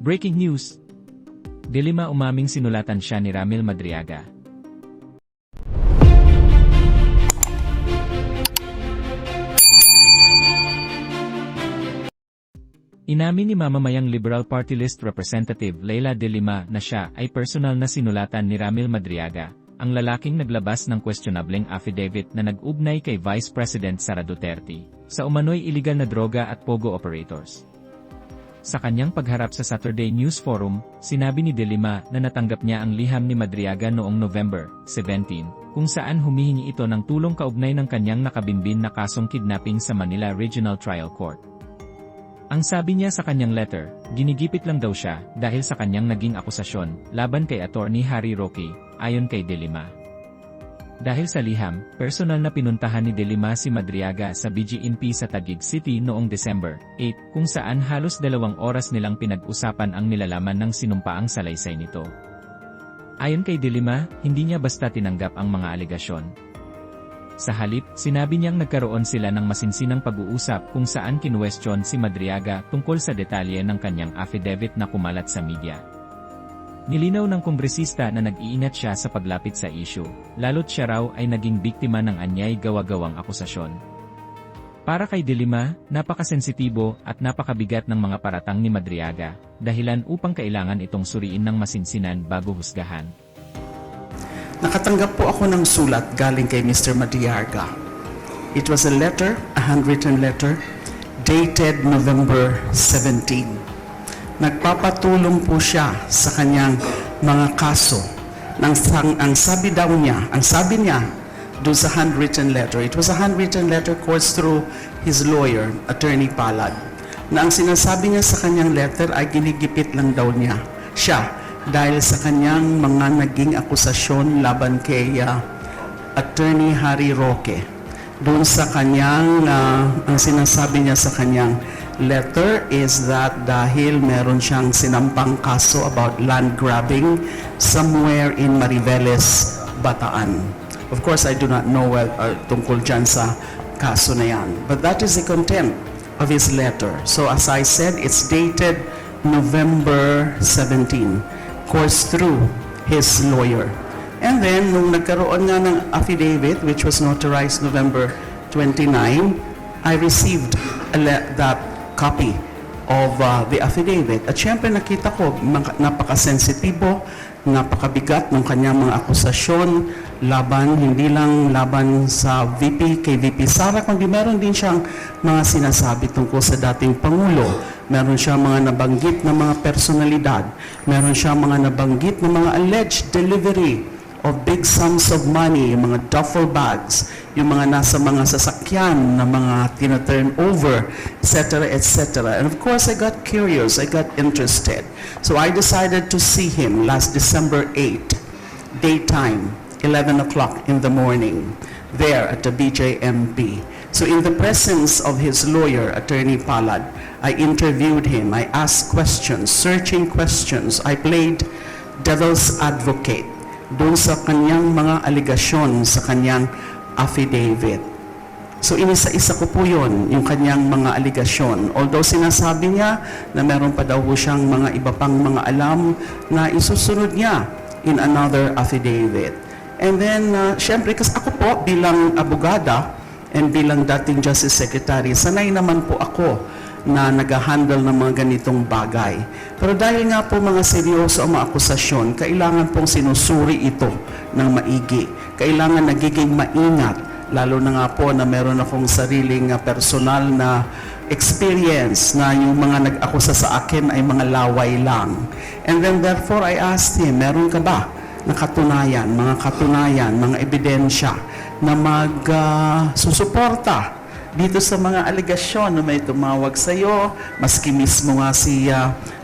Breaking news! De Lima umaming sinulatan siya ni Ramil Madriaga. Inamin ni mamamayang Liberal Party List Representative Leila De Lima na siya ay personal na sinulatan ni Ramil Madriaga, ang lalaking naglabas ng questionableng affidavit na nag-ugnay kay Vice President Sara Duterte, sa umano'y iligal na droga at pogo operators. Sa kanyang pagharap sa Saturday News Forum, sinabi ni De Lima na natanggap niya ang liham ni Madriaga noong November 17, kung saan humihingi ito ng tulong kaugnay ng kanyang nakabinbin na kasong kidnapping sa Manila Regional Trial Court. Ang sabi niya sa kanyang letter, ginigipit lang daw siya dahil sa kanyang naging akusasyon laban kay Attorney Harry Roque, ayon kay De Lima. Dahil sa liham, personal na pinuntahan ni De Lima si Madriaga sa BGNP sa Taguig City noong December 8, kung saan halos 2 oras nilang pinag-usapan ang nilalaman ng sinumpaang salaysay nito. Ayon kay De Lima, hindi niya basta tinanggap ang mga alegasyon. Sa halip, sinabi niyang nagkaroon sila ng masinsinang pag-uusap kung saan kinwestiyon si Madriaga tungkol sa detalye ng kanyang affidavit na kumalat sa media. Nilinaw ng kongresista na nag-iingat siya sa paglapit sa issue, lalo't siya raw ay naging biktima ng anyay gawa-gawang akusasyon. Para kay De Lima, napakasensitibo at napakabigat ng mga paratang ni Madriaga, dahilan upang kailangan itong suriin ng masinsinan bago husgahan. Nakatanggap po ako ng sulat galing kay Mr. Madriaga. It was a letter, a handwritten letter, dated November 17. Nagpapatulong po siya sa kanyang mga kaso. Ang sabi niya doon sa handwritten letter, it was a handwritten letter course through his lawyer, Attorney Palad, na ang sinasabi niya sa kanyang letter ay ginigipit lang daw niya siya dahil sa kanyang mga naging akusasyon laban kay Attorney Harry Roque. Doon sa kanyang, ang sinasabi niya sa kanyang letter is that dahil meron siyang sinampang kaso about land grabbing somewhere in Mariveles, Bataan. Of course, I do not know tungkol dyan sa kaso na yan. But that is the content of his letter. So as I said, it's dated November 17. Course through his lawyer. And then, nung nagkaroon nga ng affidavit, which was notarized November 29, I received that copy of the affidavit. At syempre nakita ko, napakasensitibo, napakabigat ng kanyang mga akusasyon, hindi lang laban sa kay VP Sara, kundi meron din siyang mga sinasabi tungkol sa dating Pangulo. Meron siya mga nabanggit na mga personalidad. Meron siya mga nabanggit na mga alleged delivery of big sums of money, yung mga duffel bags, yung mga nasa mga sasakyan na mga tina-turn over, etc., etc. And of course, I got curious, I got interested. So I decided to see him last December 8, daytime, 11 o'clock in the morning, there at the BJMP. So in the presence of his lawyer, Attorney Palad, I interviewed him, I asked questions, searching questions. I played devil's advocate doon sa kanyang mga aligasyon sa kanyang affidavit. So inisa-isa ko po yun, yung kanyang mga aligasyon. Although sinasabi niya na meron pa daw siyang mga iba pang mga alam na isusunod niya in another affidavit. And then, syempre, kasi ako po bilang abogada and bilang dating Justice Secretary, sanay naman po ako na nag-handle ng mga ganitong bagay. Pero dahil nga po mga seryoso ang mga akusasyon, kailangan pong sinusuri ito ng maigi. Kailangan nagiging maingat, lalo na nga po na meron akong sariling personal na experience na yung mga nag-akusa sa akin ay mga laway lang. And then therefore I asked him, meron ka ba na katunayan, mga ebidensya na susuporta dito sa mga alegasyon na may tumawag sa iyo, maski mismo nga si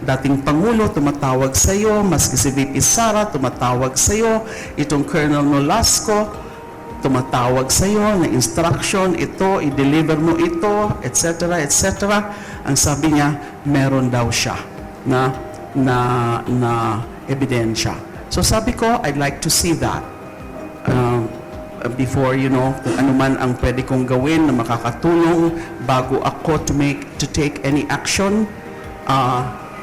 dating Pangulo tumatawag sa iyo, maski si VP Sara tumatawag sa iyo, itong Colonel Nolasco tumatawag sa iyo na instruction ito, i-deliver mo ito, etc., etc. Ang sabi niya, meron daw siya na ebidensya. So sabi ko, I'd like to see that. Before, kung ano man ang pwede kong gawin na makakatulong bago ako to take any action,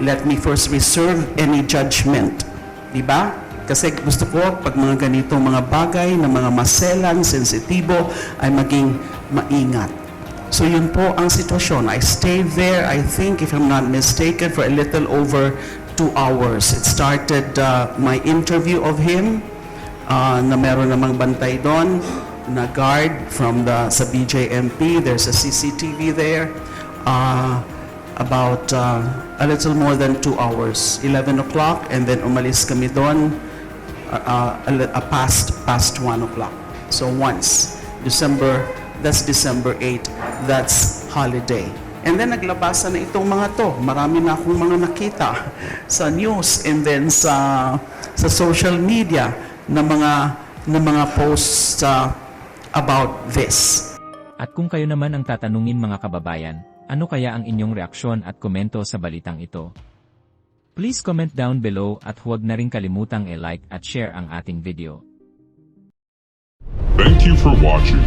let me first reserve any judgment. Diba? Kasi gusto ko, pag mga ganito mga bagay na mga maselan, sensitibo, ay maging maingat. So yun po ang sitwasyon. I stayed there, I think, if I'm not mistaken, for a little over 2 hours. It started my interview of him, na meron namang bantay doon, na guard from sa BJMP. There's a CCTV there. About a little more than 2 hours, 11 o'clock, and then umalis kami doon past 1 o'clock. So once, that's December 8, that's holiday. And then naglabasan na itong mga to. Marami na akong mga nakita sa news and then sa social media na mga posts about this. At kung kayo naman ang tatanungin mga kababayan, ano kaya ang inyong reaksyon at komento sa balitang ito? Please comment down below at huwag na rin kalimutang i-like at share ang ating video. Thank you for watching.